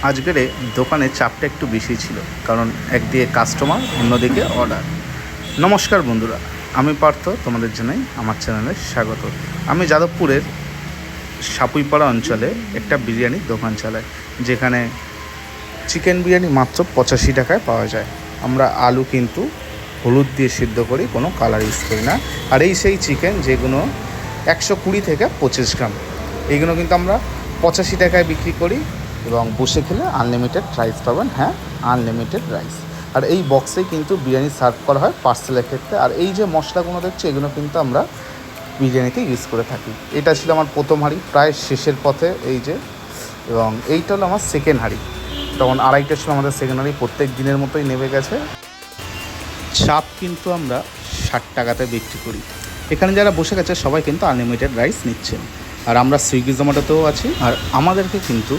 আজকের দোকানে চাপটা একটু বেশি ছিল, কারণ একদিকে কাস্টমার, অন্যদিকে অর্ডার। নমস্কার বন্ধুরা, আমি পার্থ, তোমাদের জন্যই আমার চ্যানেলে স্বাগত। আমি যাদবপুরের সাপুইপাড়া অঞ্চলে একটা বিরিয়ানির দোকান চালাই, যেখানে চিকেন বিরিয়ানি মাত্র 85 টাকায় পাওয়া যায়। আমরা আলু কিন্তু হলুদ দিয়ে সিদ্ধ করি, কোনো কালার ইউজ করি না। আর এই সেই চিকেন যেগুলো 120 থেকে 25 গ্রাম, এইগুলো কিন্তু আমরা 85 টাকায় বিক্রি করি। এবং বসে খেলে আনলিমিটেড রাইস পাবেন, হ্যাঁ, আনলিমিটেড রাইস। আর এই বক্সেই কিন্তু বিরিয়ানি সার্ভ করা হয় পার্সেলের ক্ষেত্রে। আর এই যে মশলাগুলো দেখছি, এগুলো কিন্তু আমরা বিরিয়ানিতে ইউজ করে থাকি। এটা ছিল আমার প্রথম হাঁড়ি, প্রায় শেষের পথে এই যে। এবং এইটা হলো আমার সেকেন্ড হাঁড়ি। তখন 2:30টার সময় আমাদের সেকেন্ড হাঁড়ি প্রত্যেক দিনের মতোই নেমে গেছে। চাপ কিন্তু আমরা 60 টাকাতে বিক্রি করি। এখানে যারা বসে গেছে সবাই কিন্তু আনলিমিটেড রাইস নিচ্ছেন। আর আমরা সুইগি জোম্যাটোতেও আছি, আর আমাদেরকে কিন্তু